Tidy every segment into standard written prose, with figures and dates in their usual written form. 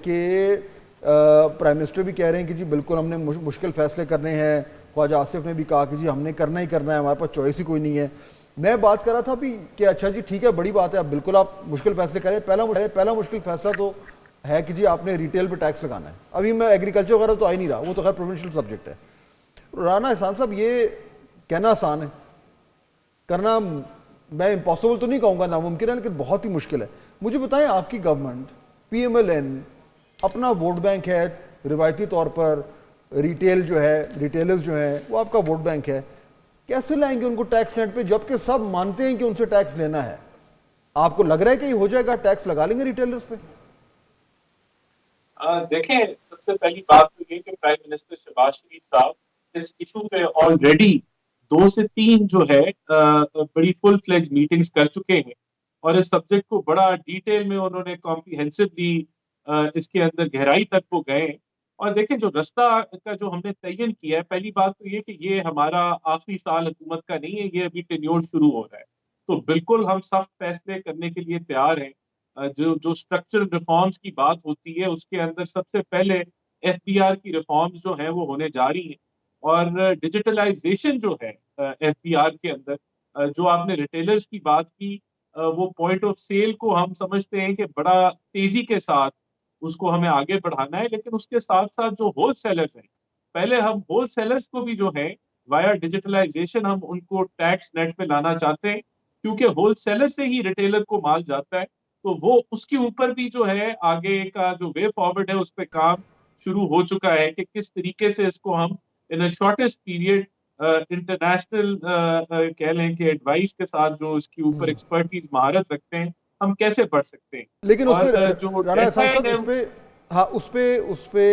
کہ prime minister بھی کہہ رہے ہیں کہ جی بالکل ہم نے مشکل فیصلے کرنے ہیں، خواجہ آصف نے بھی کہا کہ جی ہم نے کرنا ہی کرنا ہے، ہمارے پاس چوائس ہی کوئی نہیں ہے. میں بات کر رہا تھا بھی کہ اچھا جی ٹھیک ہے، بڑی بات ہے، اب بالکل آپ مشکل فیصلے کریں. پہلا مشکل فیصلہ تو ہے کہ جی آپ نے ریٹیل پہ ٹیکس لگانا ہے. ابھی میں ایگریکلچر وغیرہ تو آ ہی نہیں رہا، وہ تو خیر پروونشل سبجیکٹ ہے. رانا احسان صاحب، یہ کہنا آسان ہے، کرنا میں امپاسبل تو نہیں کہوں گا، ناممکن ہے، لیکن بہت ہی مشکل ہے. مجھے بتائیں، آپ کی government P M L N اپنا ووٹ بینک ہے، روایتی طور پر ریٹیل جو ہے، ریٹیلرز جو ہیں وہ آپ کا ووٹ بینک ہے، کیسے لائیں گے ان کو ٹیکس نیٹ پہ جبکہ سب مانتے ہیں کہ ان سے ٹیکس لینا ہے؟ آپ کو لگ رہا ہے کہ یہ ہو جائے گا، ٹیکس لگا لیں گے ریٹیلرز پہ؟ دیکھیں، سب سے پہلی بات تو یہ کہ پرائم منسٹر شہباز شریف صاحب اس ایشو پہ آلریڈی 2 سے 3 جو ہے بڑی فل فلیج میٹنگز کر چکے ہیں، اور اس سبجیکٹ کو بڑا ڈیٹیل میں انہوں نے کمپریہنسولی اس کے اندر گہرائی تک وہ گئے. اور دیکھیں، جو رستہ کا جو ہم نے تعین کیا ہے، پہلی بات تو یہ کہ یہ ہمارا آخری سال حکومت کا نہیں ہے، یہ ابھی ٹینیور شروع ہو رہا ہے. تو بالکل ہم سخت فیصلے کرنے کے لیے تیار ہیں. جو اسٹرکچرل ریفارمز کی بات ہوتی ہے اس کے اندر سب سے پہلے ایف بی آر کی ریفارمز جو ہیں وہ ہونے جا رہی ہیں، اور ڈیجیٹلائزیشن جو ہے ایف بی آر کے اندر، جو آپ نے ریٹیلرز کی بات کی، وہ پوائنٹ آف سیل کو ہم سمجھتے ہیں کہ بڑا تیزی کے ساتھ اس کو ہمیں آگے بڑھانا ہے. لیکن اس کے ساتھ ساتھ جو ہول سیلرز ہیں، پہلے ہم ہول سیلرز کو بھی جو ہے وایا ڈیجیٹلائزیشن ہم ان کو ٹیکس نیٹ پہ لانا چاہتے ہیں، کیونکہ ہول سیلر سے ہی ریٹیلر کو مال جاتا ہے. تو وہ اس کے اوپر بھی جو ہے آگے کا جو وے فارورڈ ہے اس پہ کام شروع ہو چکا ہے کہ کس طریقے سے اس کو ہم ان شارٹیسٹ پیریڈ انٹرنیشنل کہہ لیں کہ ایڈوائس کے ساتھ جو اس کے اوپر ایکسپرٹیز مہارت رکھتے ہیں، ہم کیسے بڑھ سکتے ہیں. لیکن اس اور پہ جو رانا ڈیڈ احسان لائن صاحب، ہے، ہاں اس پہ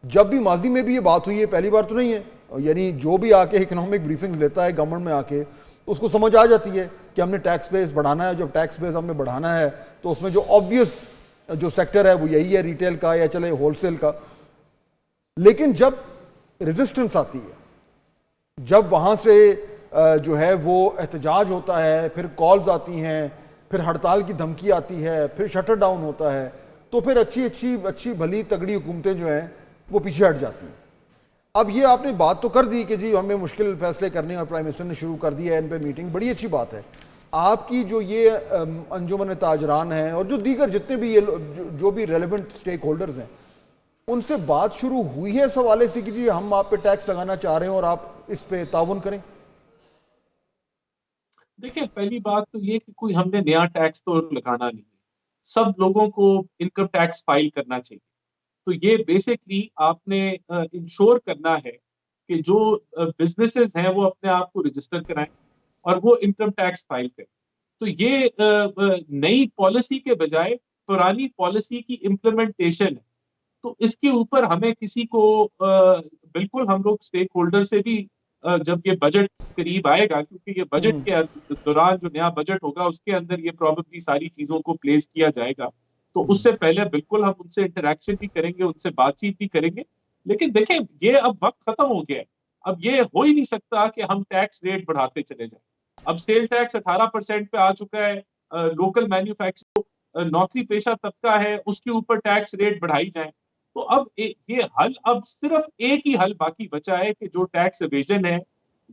جب بھی ماضی میں بھی یہ بات ہوئی ہے، پہلی بار تو نہیں ہے، یعنی جو بھی آ کے اکنامک بریفنگ لیتا ہے گورنمنٹ میں آ کے، اس کو سمجھ آ جاتی ہے کہ ہم نے ٹیکس بیس بڑھانا ہے. جب ٹیکس بیس ہم نے بڑھانا ہے تو اس میں جو آبویس جو سیکٹر ہے وہ یہی ہے، ریٹیل کا یا چلے ہول سیل کا. لیکن جب ریزسٹنس آتی ہے، جب وہاں سے جو ہے وہ احتجاج ہوتا ہے، پھر کالز آتی ہیں، پھر ہڑتال کی دھمکی آتی ہے، پھر شٹر ڈاؤن ہوتا ہے، تو پھر اچھی بھلی تگڑی حکومتیں جو ہیں وہ پیچھے ہٹ جاتی ہیں. اب یہ آپ نے بات تو کر دی کہ جی ہمیں مشکل فیصلے کرنے، اور پرائم منسٹر نے شروع کر دیا ہے ان پہ میٹنگ، بڑی اچھی بات ہے. آپ کی جو یہ انجمن تاجران ہیں اور جو دیگر جتنے بھی یہ جو بھی ریلیونٹ سٹیک ہولڈرز ہیں، ان سے بات شروع ہوئی ہے اس حوالے سے کہ جی ہم آپ پہ ٹیکس لگانا چاہ رہے ہیں اور آپ اس پہ تعاون کریں؟ دیکھیں، پہلی بات تو یہ کہ کوئی ہم نے نیا ٹیکس تو لگانا نہیں ہے، سب لوگوں کو انکم ٹیکس فائل کرنا چاہیے. تو یہ بیسکلی آپ نے انشور کرنا ہے کہ جو بزنسز ہیں وہ اپنے آپ کو رجسٹر کرائیں اور وہ انکم ٹیکس فائل کریں. تو یہ نئی پالیسی کے بجائے پرانی پالیسی کی امپلیمنٹیشن ہے. تو اس کے اوپر ہمیں کسی کو بالکل ہم لوگ اسٹیک ہولڈر سے بھی جب یہ بجٹ قریب آئے گا، کیونکہ یہ بجٹ کے دوران جو نیا بجٹ ہوگا اس کے اندر یہ پرابیبلی ساری چیزوں کو پلیس کیا جائے گا، تو اس سے پہلے بالکل ہم ان سے انٹریکشن بھی کریں گے، ان سے بات چیت بھی کریں گے. لیکن دیکھیں، یہ اب وقت ختم ہو گیا ہے. اب یہ ہو ہی نہیں سکتا کہ ہم ٹیکس ریٹ بڑھاتے چلے جائیں. اب سیل ٹیکس 18% پہ آ چکا ہے. لوکل مینوفیکچر نوکری پیشہ طبقہ ہے، اس کے اوپر ٹیکس ریٹ بڑھائی جائیں. تو اب یہ حل، اب صرف ایک ہی حل باقی بچا ہے کہ جو ٹیکس ایویژن ہے،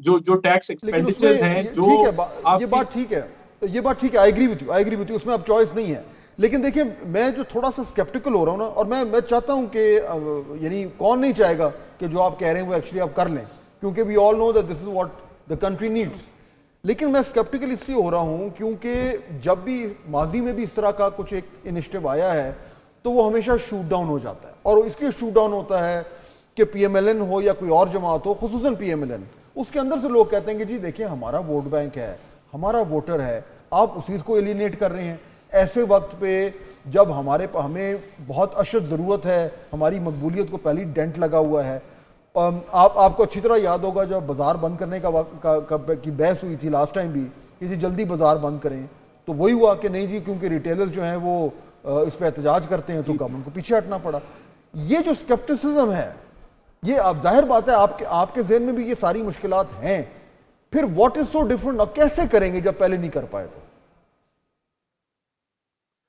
جو ٹیکس لیکن اس میں ایکسپینڈیچرز ہیں، جو ٹھیک ہے، یہ آپ کی بات ٹھیک ہے، یہ بات ٹھیک ہے، آئی ایگری وتھ یو، اس میں اب چوائس نہیں ہے. لیکن دیکھیں، میں جو تھوڑا سا اسکیپٹیکل ہو رہا ہوں نا، اور میں چاہتا ہوں کہ یعنی کون نہیں چاہے گا کہ جو آپ کہہ رہے ہیں وہ ایکچولی آپ کر لیں، کیونکہ we all know that this is what the country needs. لیکن میں اسکیپٹیکل اس لیے ہو رہا ہوں کیونکہ جب بھی ماضی میں بھی اس طرح کا کچھ ایک انیشیٹو آیا ہے تو وہ ہمیشہ شوٹ ڈاؤن ہو جاتا ہے. اور اس لیے شوٹ ڈاؤن ہوتا ہے کہ پی ایم ایل این ہو یا کوئی اور جماعت ہو، خصوصاً پی ایم ایل این، اس کے اندر سے لوگ کہتے ہیں کہ جی دیکھیں ہمارا ووٹ بینک ہے، ہمارا ووٹر ہے، آپ اسی کو ایلینیٹ کر رہے ہیں ایسے وقت پہ جب ہمیں بہت اشد ضرورت ہے، ہماری مقبولیت کو پہلی ڈینٹ لگا ہوا ہے. آپ کو اچھی طرح یاد ہوگا جب بازار بند کرنے کی بحث ہوئی تھی لاسٹ ٹائم بھی کہ جی جلدی بازار بند کریں، تو وہی ہوا کہ نہیں جی کیونکہ ریٹیلرز جو ہیں وہ اس پہ احتجاج کرتے ہیں تو گورنمنٹ کو پیچھے ہٹنا پڑا. یہ جو اسکیپٹسزم ہے، یہ اب ظاہر بات ہے آپ کے ذہن میں بھی یہ ساری مشکلات ہیں، پھر واٹ از سو ڈفرنٹ، اب کیسے کریں گے جب پہلے نہیں کر پائے تو؟